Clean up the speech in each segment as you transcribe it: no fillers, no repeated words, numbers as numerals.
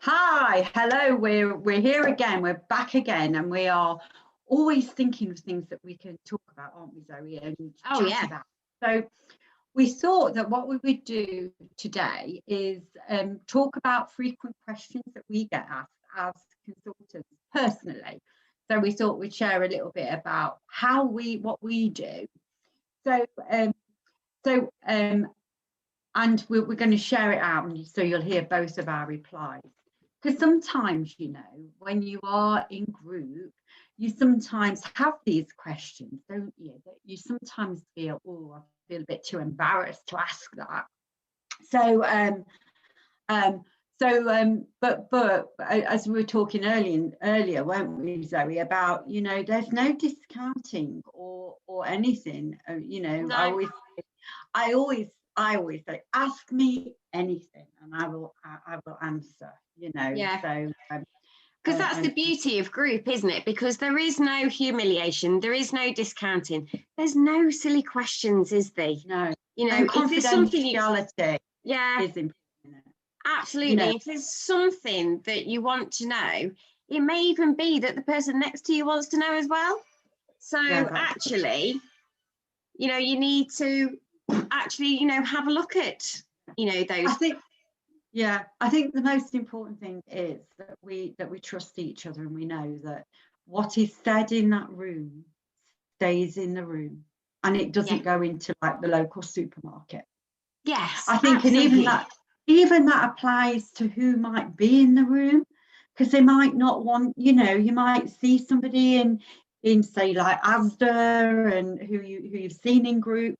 Hi, hello. We're here again. We're back again, and we are always thinking of things that we can talk about, aren't we, Zoe? And chat about. So we thought that what we would do today is talk about frequent questions that we get asked as consultants personally. So we thought we'd share a little bit about what we do. So and we're going to share it out, and so you'll hear both of our replies. Because sometimes, when you are in group, you sometimes have these questions, don't you? That you sometimes feel, oh, I feel a bit too embarrassed to ask that. But as we were talking earlier, weren't we, Zoe, about there's no discounting or anything. No. I always say, ask me anything, and I will answer. Yeah. So because that's the beauty of group, isn't it? Because there is no humiliation, there is no discounting, there's no silly questions, is there? No. If there's something is important. Absolutely. If there's something that you want to know, it may even be that the person next to you wants to know as well. So actually, you need to actually, have a look at, those. I think the most important thing is that we trust each other, and we know that what is said in that room stays in the room, and it doesn't go into like the local supermarket. Yes, I think, absolutely. and even that applies to who might be in the room, because they might not want, you might see somebody in say like Asda and who you've seen in group,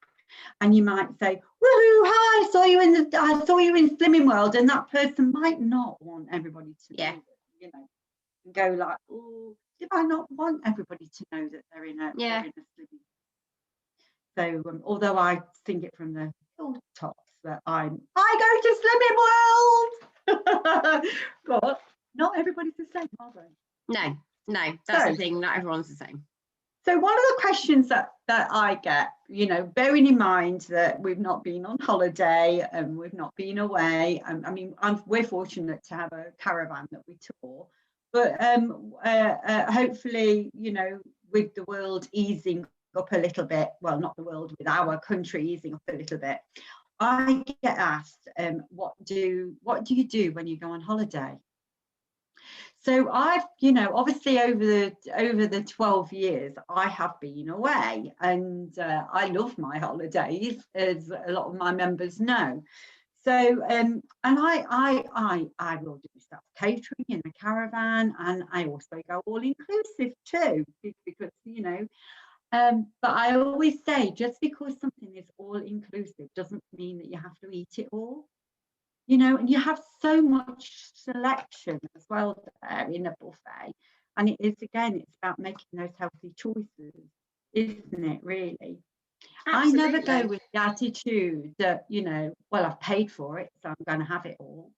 and you might say, woohoo, hi, I saw you in Slimming World, and that person might not want everybody to know, and go like, oh, did I not want everybody to know that they're in a Slimming? So although I sing it from the hilltops that I go to Slimming World, but not everybody's the same, are they? No, that's the thing, not everyone's the same. So one of the questions that I get, bearing in mind that we've not been on holiday and we've not been away, we're fortunate to have a caravan that we tour, but hopefully, with the world easing up a little bit, well, not the world, with our country easing up a little bit, I get asked, what do you do when you go on holiday? So I've, obviously over the 12 years, I have been away, and I love my holidays, as a lot of my members know. So, and I will do self-catering in a caravan, and I also go all-inclusive too, because, but I always say, just because something is all-inclusive doesn't mean that you have to eat it all. And you have so much selection as well there in a buffet. And it's about making those healthy choices, isn't it, really? Absolutely. I never go with the attitude that, well, I've paid for it, so I'm going to have it all.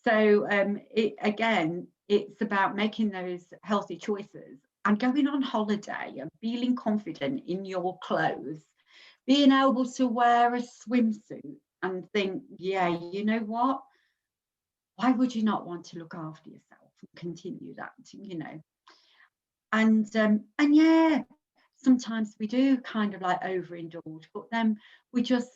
So it's about making those healthy choices and going on holiday and feeling confident in your clothes, being able to wear a swimsuit and think, you know what? Why would you not want to look after yourself and continue that, And sometimes we do kind of like overindulge, but then we just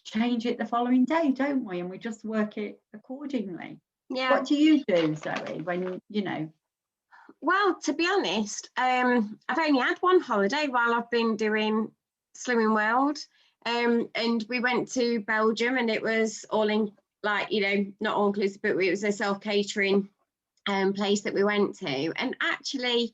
change it the following day, don't we? And we just work it accordingly. Yeah. What do you do, Zoe, when Well, to be honest, I've only had one holiday while I've been doing Slimming World. And we went to Belgium, and it was all in, like, not all inclusive, but it was a self-catering place that we went to. And actually,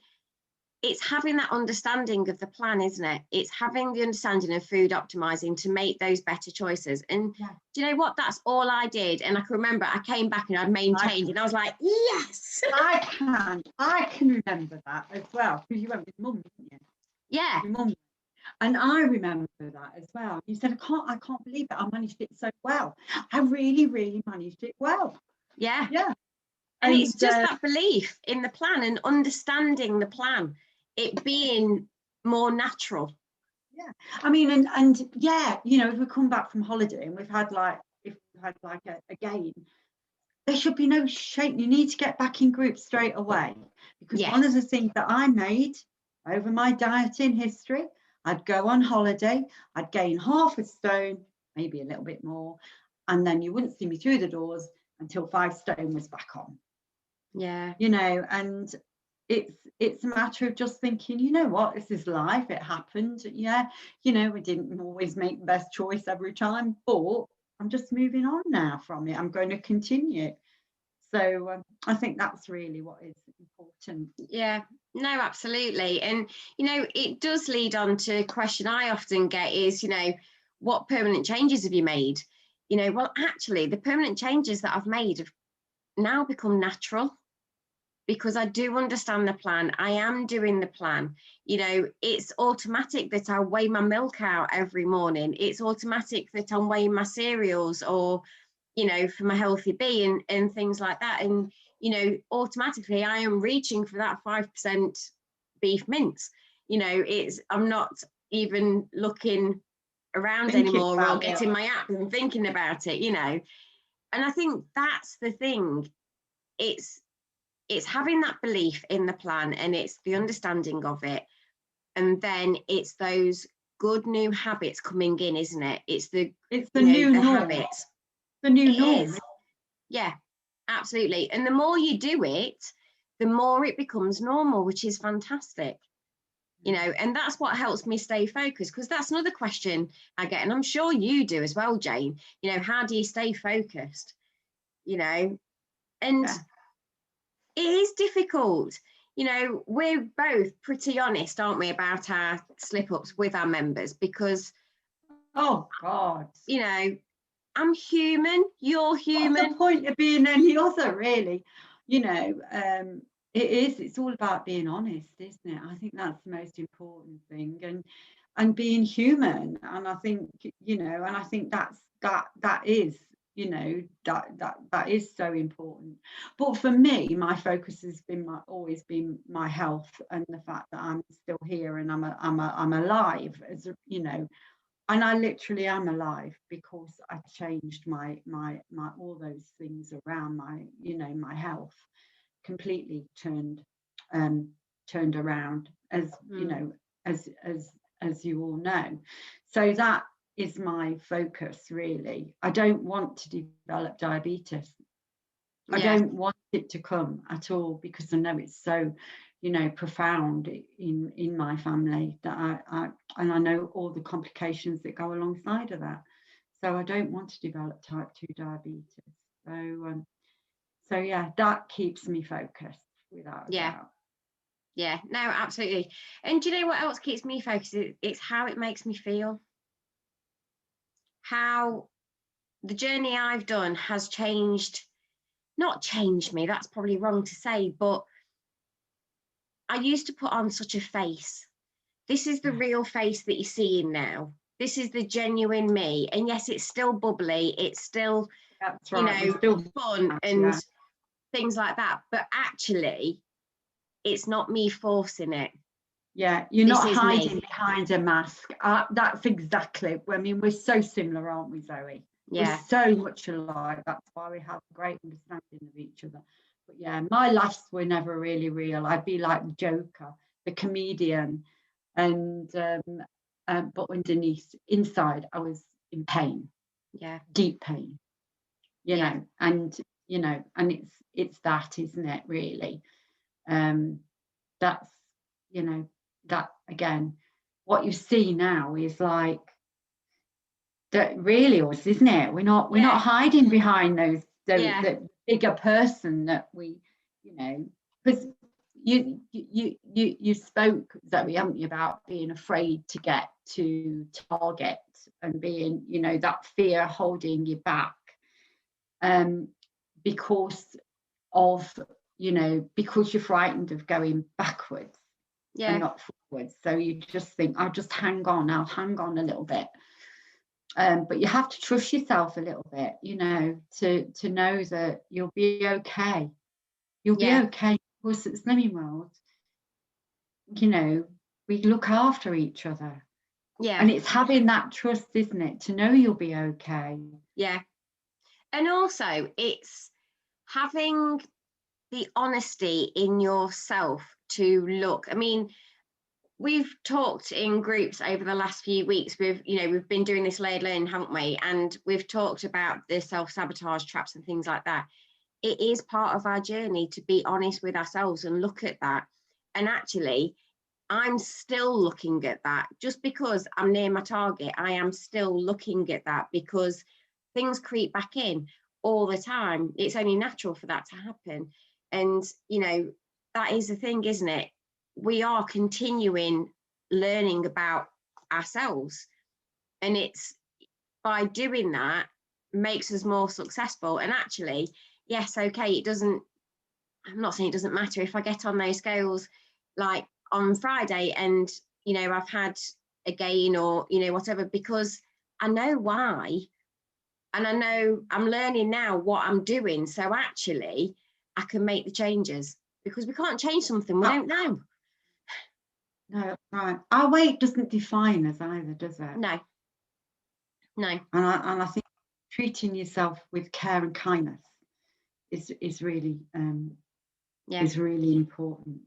it's having that understanding of the plan, isn't it? It's having the understanding of food optimizing to make those better choices. And do you know what? That's all I did. And I can remember I came back and I'd maintained, and I was like, yes. I can remember that as well, because you went with Mum, didn't you? Yeah. Your mum. And I remember that as well. You said, I can't believe it. I managed it so well. I really, really managed it well. Yeah. Yeah. And it's just that belief in the plan and understanding the plan, it being more natural. Yeah. I mean, and if we come back from holiday and we've had like a game, there should be no shame. You need to get back in groups straight away, because Yes. one of the things that I made over my dieting history, I'd go on holiday, I'd gain half a stone, maybe a little bit more, and then you wouldn't see me through the doors until 5 stone was back on. Yeah. You know, and it's a matter of just thinking, you know what, this is life, it happened. Yeah, you know, we didn't always make the best choice every time, but I'm just moving on now from it. I'm going to continue. So I think that's really what is important. Yeah, no, absolutely. And, you know, it does lead on to a question I often get is, you know, what permanent changes have you made? You know, well, actually, the permanent changes that I've made have now become natural, because I do understand the plan. I am doing the plan. You know, it's automatic that I weigh my milk out every morning. It's automatic that I'm weighing my cereals, or, you know, for my healthy bee and things like that. And, you know, automatically I am reaching for that 5% beef mince. You know, I'm not even looking around anymore or getting my app and thinking about it, you know. And I think that's the thing. It's having that belief in the plan, and it's the understanding of it. And then it's those good new habits coming in, isn't it? It's the new the norm. habits. The new norm. Yeah, absolutely. And the more you do it, the more it becomes normal, which is fantastic. You know, and that's what helps me stay focused, because that's another question I get, and I'm sure you do as well, Jane. You know, how do you stay focused? You know, and it is difficult. You know, we're both pretty honest, aren't we, about our slip-ups with our members, because, oh God, you know, I'm human, you're human. What's the point of being any other, really? You know, it's all about being honest, isn't it? I think that's the most important thing, and being human. And I think, you know, and I think that is, you know, that is so important. But for me, my focus has been always been my health, and the fact that I'm still here and I'm alive, as you know. And I literally am alive because I changed my all those things around. My, you know, my health completely turned around, as you know, as you all know. So that is my focus, really. I don't want to develop diabetes. I don't want it to come at all, because I know it's so, you know, profound in my family, that I know all the complications that go alongside of that. So I don't want to develop type 2 diabetes. So yeah, that keeps me focused without a doubt. Yeah, no, absolutely. And do you know what else keeps me focused? It's how it makes me feel. How the journey I've done has not changed me, that's probably wrong to say, but I used to put on such a face. This is the real face that you're seeing now. This is the genuine me. And yes, it's still bubbly. It's still, that's right, you know, still fun and things like that. But actually, it's not me forcing it. Yeah, you're not hiding behind a mask. That's exactly. I mean, we're so similar, aren't we, Zoe? Yeah. We're so much alike. That's why we have a great understanding of each other. But yeah, my laughs were never really real. I'd be like the Joker, the comedian, and but underneath, inside, I was in pain. Yeah, deep pain. You know, and you know, and it's that, isn't it? Really, that's, you know, that again, what you see now is like that really us, isn't it? We're not hiding behind those the bigger person that we, you know, because you spoke, Zoe, haven't you, about being afraid to get to target, and being, you know, that fear holding you back, because of, you know, because you're frightened of going backwards and not forwards. So you just think, I'll just hang on a little bit. But you have to trust yourself a little bit, you know, to know that you'll be okay. You'll be okay. Because at Slimming World, you know, we look after each other. Yeah. And it's having that trust, isn't it, to know you'll be okay. Yeah. And also it's having the honesty in yourself to look. I mean, we've talked in groups over the last few weeks. We've been doing this layered learning, haven't we? And we've talked about the self-sabotage traps and things like that. It is part of our journey to be honest with ourselves and look at that. And actually, I'm still looking at that. Just because I'm near my target, I am still looking at that, because things creep back in all the time. It's only natural for that to happen. And, that is the thing, isn't it? We are continuing learning about ourselves. And it's by doing that makes us more successful. And actually, yes, okay, I'm not saying it doesn't matter if I get on those scales like on Friday and, I've had a gain or, whatever, because I know why. And I know I'm learning now what I'm doing. So actually, I can make the changes, because we can't change something we don't know. No, right. Our weight doesn't define us either, does it? No. And I think treating yourself with care and kindness is really is really important.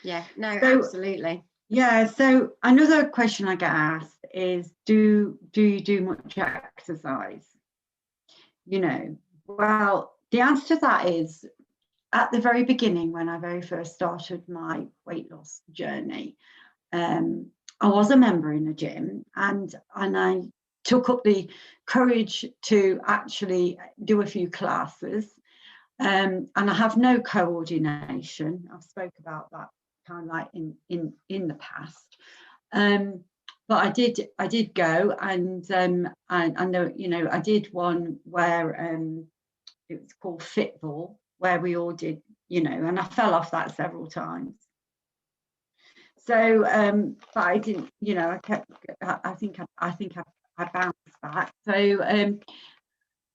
Yeah. No, so, absolutely. Yeah. So another question I get asked is, do you do much exercise? Well, the answer to that is, at the very beginning, when I very first started my weight loss journey, I was a member in a gym, and I took up the courage to actually do a few classes, and I have no coordination. I've spoke about that kind of like in the past, but I did go, and I know, I did one where it was called Fitball, where we all did, and I fell off that several times. So, but I didn't, I kept, I think I bounced back. So,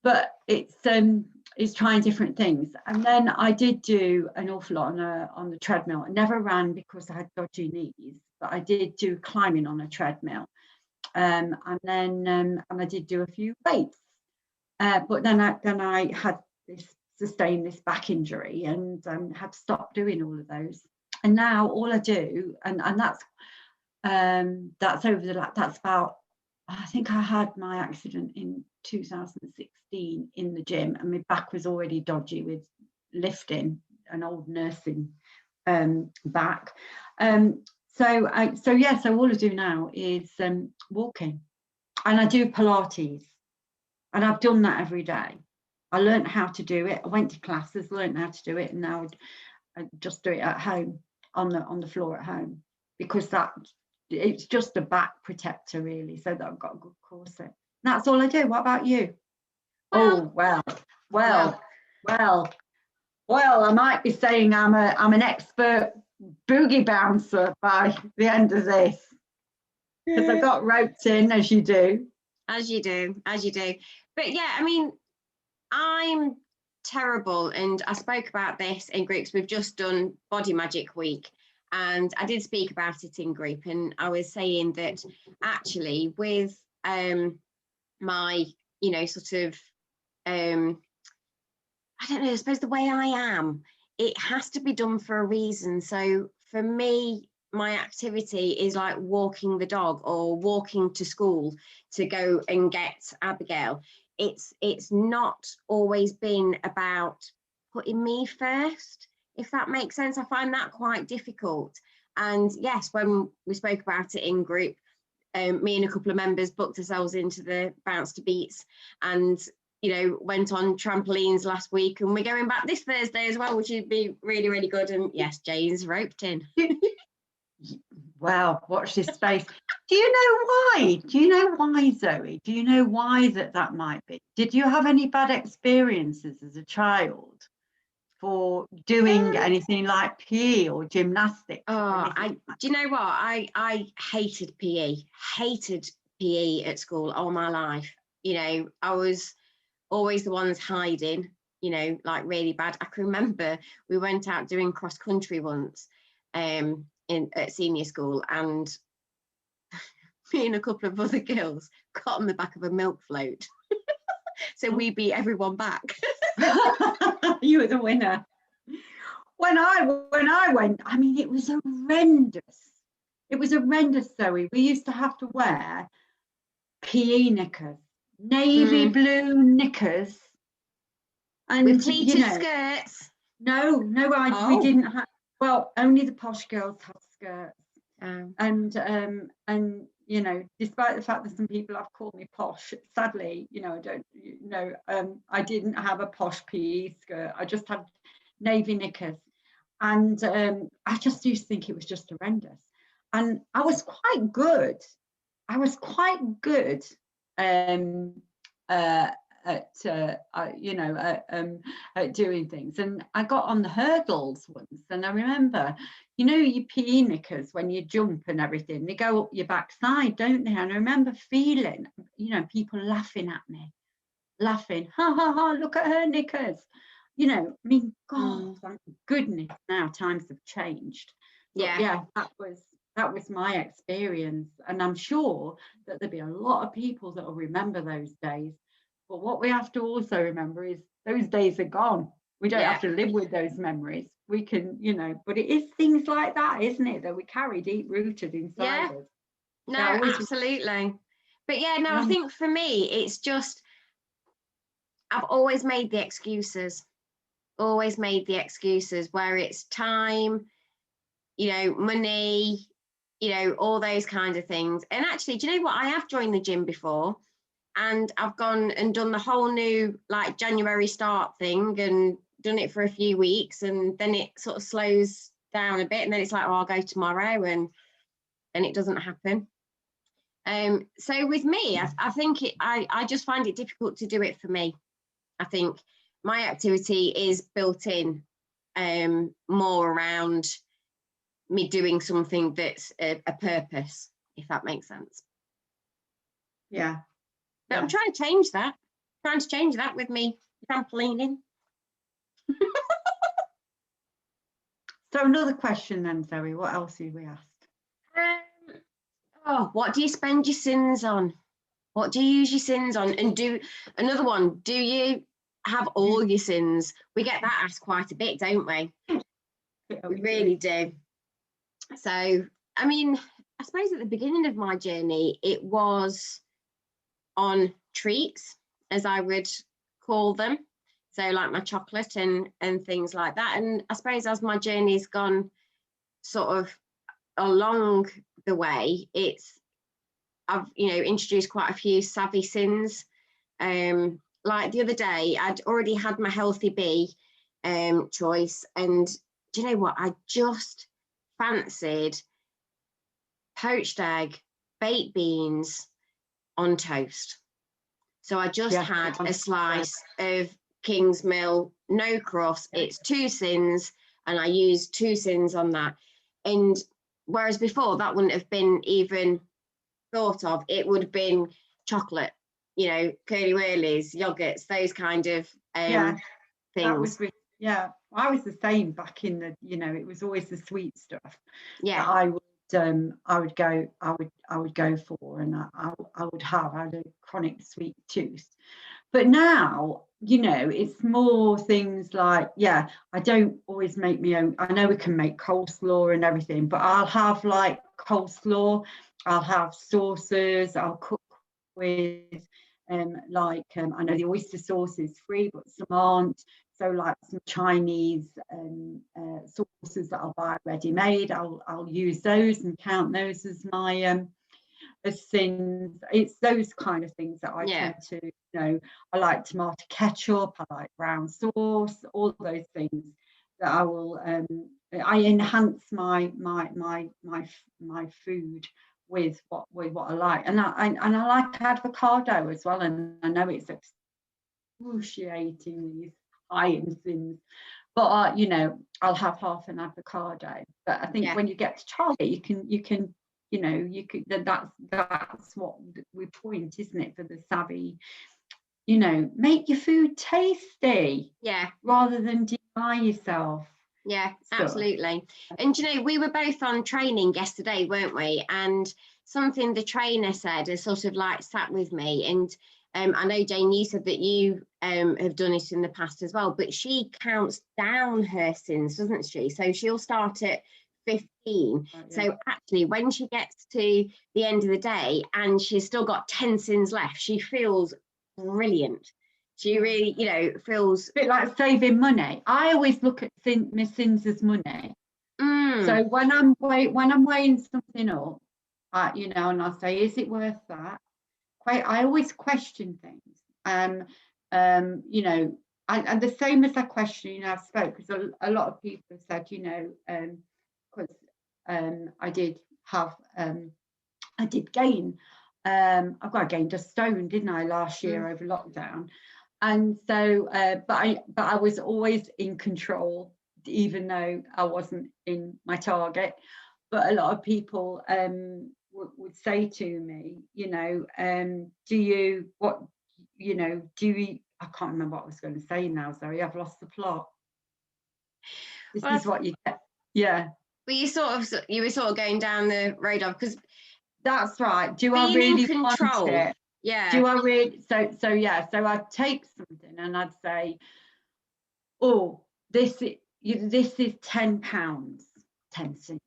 but it's trying different things. And then I did do an awful lot on the treadmill. I never ran because I had dodgy knees, but I did do climbing on a treadmill. And then I did do a few weights. But then I had sustained this back injury, and had to stop doing all of those. And now all I do, and that's that's about, I think I had my accident in 2016 in the gym, and my back was already dodgy with lifting, an old nursing back. So all I do now is walking, and I do Pilates, and I've done that every day. I learned how to do it. I went to classes, learned how to do it, and now I just do it at home, on the floor at home, because it's just a back protector, really, so that I've got a good corset. That's all I do. What about you? Well, I might be saying I'm an expert boogie bouncer by the end of this, because I got roped in, as you do. But yeah, I mean, I'm terrible, and I spoke about this in groups. We've just done Body Magic Week, and I did speak about it in group, and I was saying that actually with my, sort of, I don't know, I suppose the way I am, it has to be done for a reason. So for me, my activity is like walking the dog or walking to school to go and get Abigail. It's not always been about putting me first, if that makes sense. I find that quite difficult. And yes, when we spoke about it in group, me and a couple of members booked ourselves into the Bounce to Beats, and went on trampolines last week, and we're going back this Thursday as well, which would be really, really good. And yes, Jane's roped in. Wow, watch this space. Do you know why? Zoe? Do you know why that might be? Did you have any bad experiences as a child for doing anything like PE or gymnastics? Do you know what? I hated PE at school all my life. I was always the ones hiding, like really bad. I can remember we went out doing cross country once at senior school, and me and a couple of other girls got on the back of a milk float. So we beat everyone back. You were the winner. When I went, I mean, it was horrendous. It was horrendous, Zoe. We used to have to wear PE knickers, navy blue knickers, and with pleated skirts. No, we didn't have. Well, only the posh girls had skirts. And you know, despite the fact that some people have called me posh, sadly, you know, I didn't have a posh PE skirt. I just had navy knickers, and I just used to think it was just horrendous. And I was quite good. At doing things, and I got on the hurdles once, and I remember, you know, your PE knickers, when you jump and everything, they go up your backside, don't they? And I remember feeling, you know, people laughing at me, ha ha ha, look at her knickers, you know. I mean, God, thank goodness now times have changed. But yeah, that was my experience, and I'm sure that there'll be a lot of people that will remember those days. But what we have to also remember is those days are gone. We don't have to live with those memories. We can, you know, but it is things like that, isn't it, that we carry deep rooted inside us. No, absolutely. But yeah, no, I think for me, it's just, I've always made the excuses where it's time, you know, money, you know, all those kinds of things. And actually, do you know what? I have joined the gym before, and I've gone and done the whole new like January start thing and done it for a few weeks, and then it sort of slows down a bit, and then it's like, oh, I'll go tomorrow, and then it doesn't happen. So with me, I think I just find it difficult to do it for me. I think my activity is built in more around me doing something that's a purpose, if that makes sense. Yeah. But I'm trying to change that with me trampolining. So another question then, Zoe, what else have we asked? What do you spend your sins on? What do you use your sins on? And another one, do you have all your sins? We get that asked quite a bit, don't we? We really do. So, I mean, I suppose at the beginning of my journey, it was on treats, as I would call them. So like my chocolate and things like that. And I suppose as my journey's gone sort of along the way, I've, you know, introduced quite a few savvy sins. Like the other day, I'd already had my healthy bee choice, and do you know what? I just fancied poached egg, baked beans on toast. So I just had a slice of Kingsmill, no crust. It's 2 sins, and I used 2 sins on that. And whereas before that wouldn't have been even thought of, it would have been chocolate, you know, curly whirlies, yogurts, those kind of things. I was the same back in the, you know, it was always the sweet stuff. Yeah, I would go for, and I had a chronic sweet tooth. But now, you know, it's more things like, I don't always make my own. I know we can make coleslaw and everything, but I'll have like coleslaw, I'll have sauces, I'll cook with I know the oyster sauce is free, but some aren't. So like some Chinese sauces that I'll buy ready-made, I'll use those and count those as my as sins. It's those kind of things that I tend to, you know, I like tomato ketchup, I like brown sauce, all those things that I will I enhance my food with what I like, and I like avocado as well, and I know it's excruciatingly high in sins, but you know, I'll have half an avocado. But I think when you get to chocolate, you can you know, you could, that's what we point, isn't it, for the savvy, you know, make your food tasty, rather than deny yourself. Absolutely. And you know, we were both on training yesterday, weren't we? And something the trainer said has sort of like sat with me, and I know, Jane, you said that you have done it in the past as well, but she counts down her sins, doesn't she? So she'll start at 15. Yeah. So actually, when she gets to the end of the day and she's still got 10 sins left, she feels brilliant. She really, you know, feels a bit like saving money. I always look at my sins as money. So when I'm weighing something up, you know, and I'll say, is it worth that? I always question things. You know, and the same as I question, you know, I've spoke because a lot of people have said, you know, because I did gain. I've got gained a stone, didn't I, last year over lockdown? And so, but I was always in control, even though I wasn't in my target. But a lot of people would say to me, you know, do you, I can't remember what I was going to say now, sorry, I've lost the plot. This is what you get. Yeah. But you were sort of going down the road of, because that's right. Do I really want it? Yeah. Do I really? So yeah. So I'd take something and I'd say, oh, this is £10, 10 cents.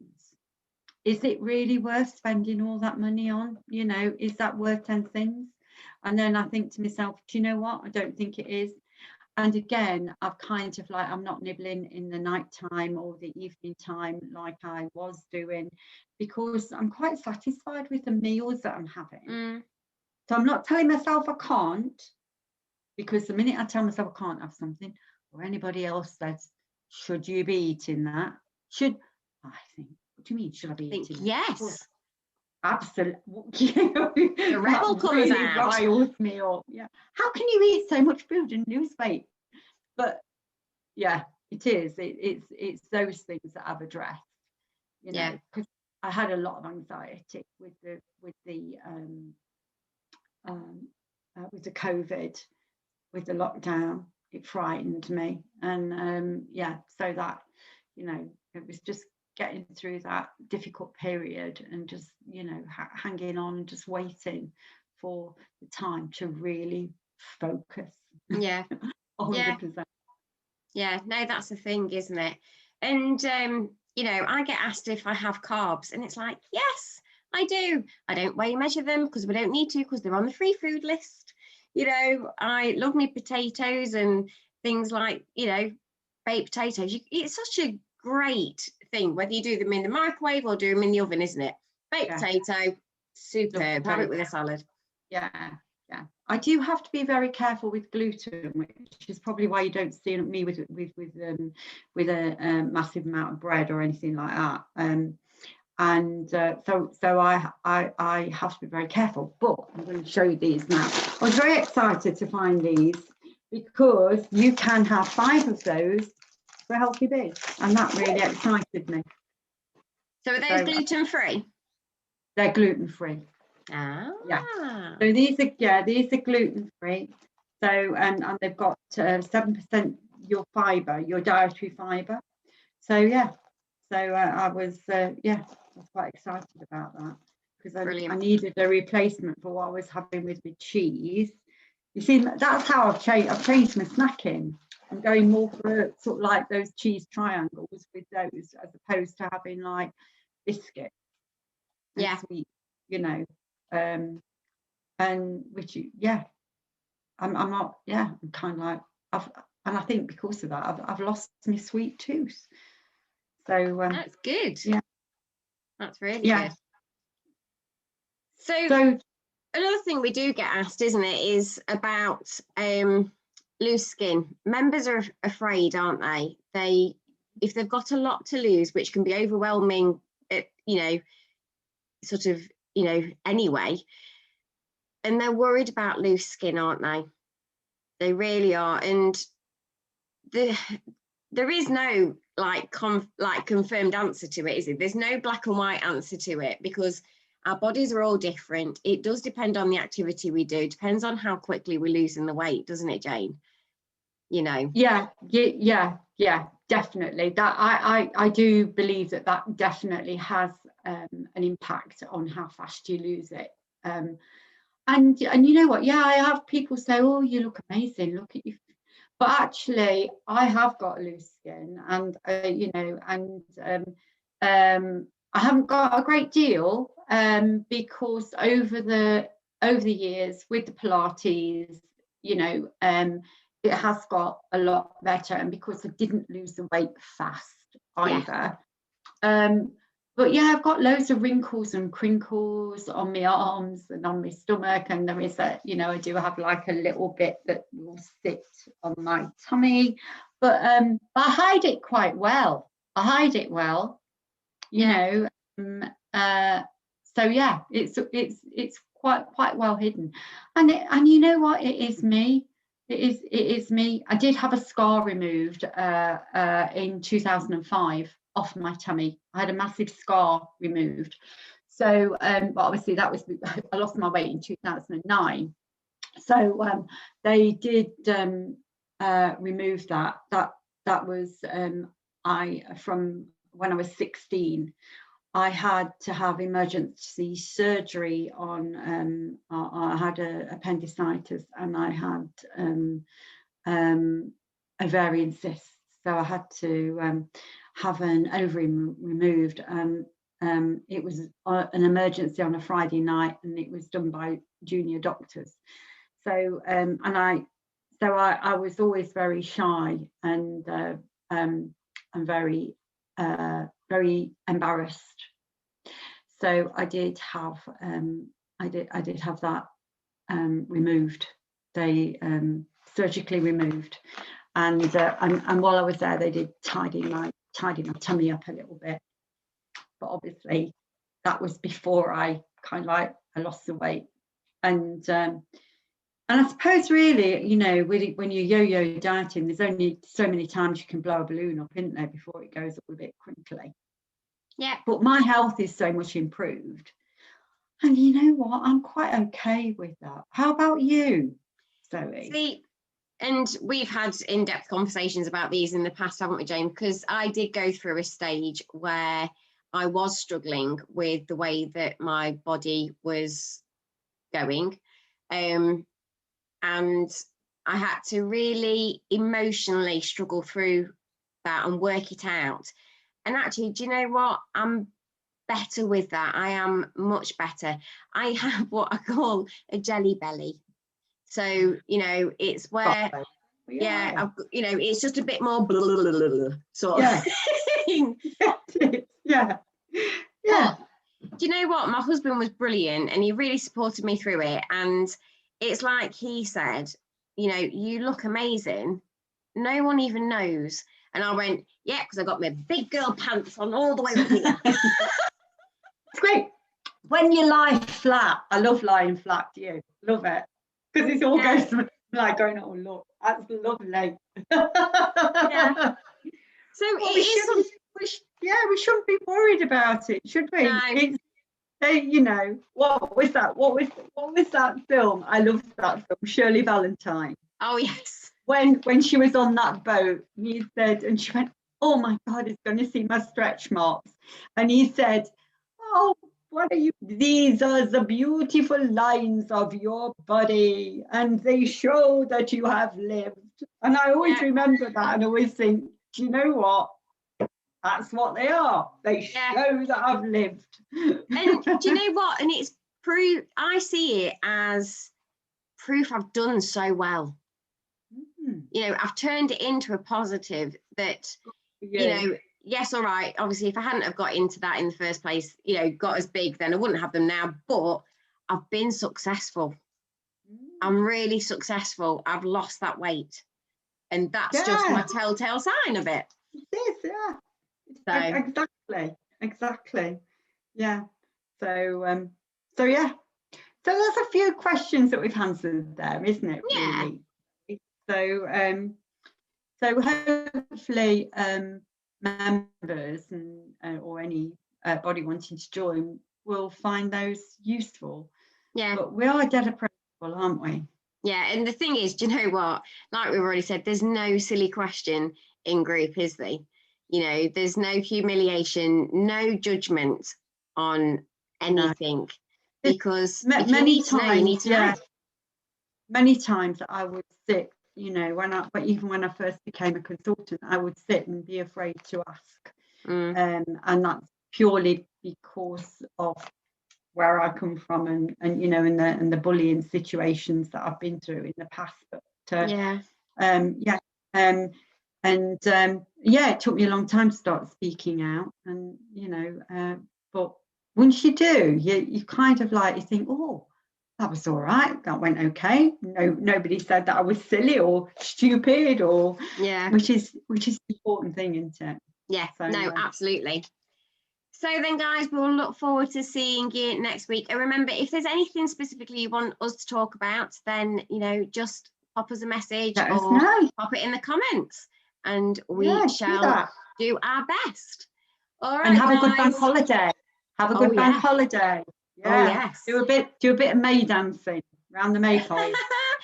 Is it really worth spending all that money on? You know, is that worth 10 cents? And then I think to myself, do you know what? I don't think it is. And again, I've kind of like, I'm not nibbling in the night time or the evening time like I was doing, because I'm quite satisfied with the meals that I'm having. So I'm not telling myself I can't, because the minute I tell myself I can't have something, or anybody else says, should you be eating that? I think, what do you mean, should I be eating yes. Well, absolutely. The rebel comes really out. riles me up. Yeah. How can you eat so much food and lose weight? But yeah, it is. It's those things that I've addressed. You know, because I had a lot of anxiety with the COVID, with the lockdown. It frightened me, and so that, you know, it was just getting through that difficult period and just, you know, hanging on and just waiting for the time to really focus. Yeah. 100%. Yeah, no, that's the thing, isn't it? And you know, I get asked if I have carbs, and it's like, yes, I do. I don't weigh measure them because we don't need to, because they're on the free food list. You know, I love me potatoes and things like, you know, baked potatoes. It's such a great thing, whether you do them in the microwave or do them in the oven, isn't it? Baked potato, superb. Have it with a salad. Yeah. I do have to be very careful with gluten, which is probably why you don't see me with a massive amount of bread or anything like that. So I have to be very careful. But I'm going to show you these now. I was very excited to find these, because you can have 5 of those for a healthy bit, and that really excited me. So are those gluten-free? They're gluten-free. Ah. Yeah. So these are gluten-free. So and they've got 7% your fibre, your dietary fibre. So yeah. So I was quite excited about that, because I needed a replacement for what I was having with the cheese. You see, that's how I've changed my snacking. I'm going more for sort of like those cheese triangles with those, as opposed to having like biscuits and sweet, you know. And which I'm not, I'm kind of like, and I think because of that I've lost my sweet tooth. So that's good. Yeah, that's really good. So another thing we do get asked, isn't it, is about loose skin. Members are afraid, aren't they? If they've got a lot to lose, which can be overwhelming, you know, sort of, you know, anyway, and they're worried about loose skin, aren't they? They really are. And there is no confirmed answer to it, is it? There's no black and white answer to it, because our bodies are all different. It does depend on the activity we do. It depends on how quickly we're losing the weight, doesn't it, Jane? You know. Yeah, definitely. That I do believe that definitely has an impact on how fast you lose it. and you know what? Yeah, I have people say, "Oh, you look amazing. Look at you." But actually, I have got loose skin, and you know, and I haven't got a great deal because over the years with the Pilates, you know, it has got a lot better, and because I didn't lose the weight fast either. But yeah, I've got loads of wrinkles and crinkles on my arms and on my stomach, and there is a, you know, I do have like a little bit that will sit on my tummy, but I hide it quite well. I hide it well, you know. So yeah, it's quite well hidden, and you know what? It is me. It is me. I did have a scar removed in 2005 off my tummy. I had a massive scar removed. So, but obviously that was, I lost my weight in 2009. So they did remove that. That was from when I was 16. I had to have emergency surgery on, I had appendicitis, and I had ovarian cysts. So I had to have an ovary removed, and it was an emergency on a Friday night, and it was done by junior doctors. So I was always very shy and very embarrassed. So I did have that removed. They surgically removed, and while I was there, they did tidy my tummy up a little bit. But obviously, that was before I I lost the weight, and I suppose really, you know, when you're yo-yo dieting, there's only so many times you can blow a balloon up, isn't there, before it goes all a bit crinkly. Yeah. But my health is so much improved. And you know what? I'm quite okay with that. How about you, Zoe? See, and we've had in-depth conversations about these in the past, haven't we, Jane? Because I did go through a stage where I was struggling with the way that my body was going. And I had to really emotionally struggle through that and work it out. And actually, do you know what? I'm better with that. I am much better. I have what I call a jelly belly. So, you know, it's where, yeah, you know, it's just a bit more blah, blah, blah, blah, sort of thing. Yeah. But do you know what? My husband was brilliant, and he really supported me through it. And it's like he said, you know, you look amazing. No one even knows. And I went, yeah, because I got my big girl pants on all the way up here. It's great. When you lie flat, I love lying flat, do you? Love it. Because it all goes like going, oh, look, that's lovely. Yeah. So we shouldn't be worried about it, should we? No. You know, what was that? What was that film? I loved that film, Shirley Valentine. Oh, yes. When she was on that boat, he said, and she went, oh my God, it's going to see my stretch marks. And he said, oh, what are you? These are the beautiful lines of your body, and they show that you have lived. And I always remember that, and always think, do you know what? That's what they are. They show that I've lived. And do you know what? And it's proof. I see it as proof I've done so well. You know, I've turned it into a positive that, you know, yes, all right, obviously, if I hadn't have got into that in the first place, you know, got as big, then I wouldn't have them now. But I've been successful. I'm really successful. I've lost that weight. And that's just my telltale sign of it. It is, yeah. Exactly. Yeah. So yeah. So there's a few questions that we've answered there, isn't it? Yeah. Really? So hopefully members and or anybody wanting to join will find those useful. Yeah. But we are dead approachable, aren't we? Yeah, and the thing is, do you know what? Like we've already said, there's no silly question in group, is there? You know, there's no humiliation, no judgment on anything. because many if you need to know, times, you need to know. Many times I would sit, you know, but even when I first became a consultant, I would sit and be afraid to ask. And that's purely because of where I come from, and you know, and the bullying situations that I've been through in the past. But it took me a long time to start speaking out, and you know, but once you do, you kind of like, you think, oh, that was all right, that went okay. Nobody said that I was silly or stupid, or which is the important thing, isn't it? Yeah, so, no, absolutely. So then, guys, we'll look forward to seeing you next week. And remember, if there's anything specifically you want us to talk about, then, you know, just pop us a message or pop it in the comments, and we shall do our best. All right, and have a good bank holiday. Have a good bank holiday. Yeah. Oh, yes. Do a bit of May dancing around the maypole.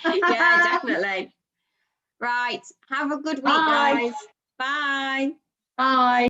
Yeah, definitely. Right. Have a good week, guys. Bye. Bye.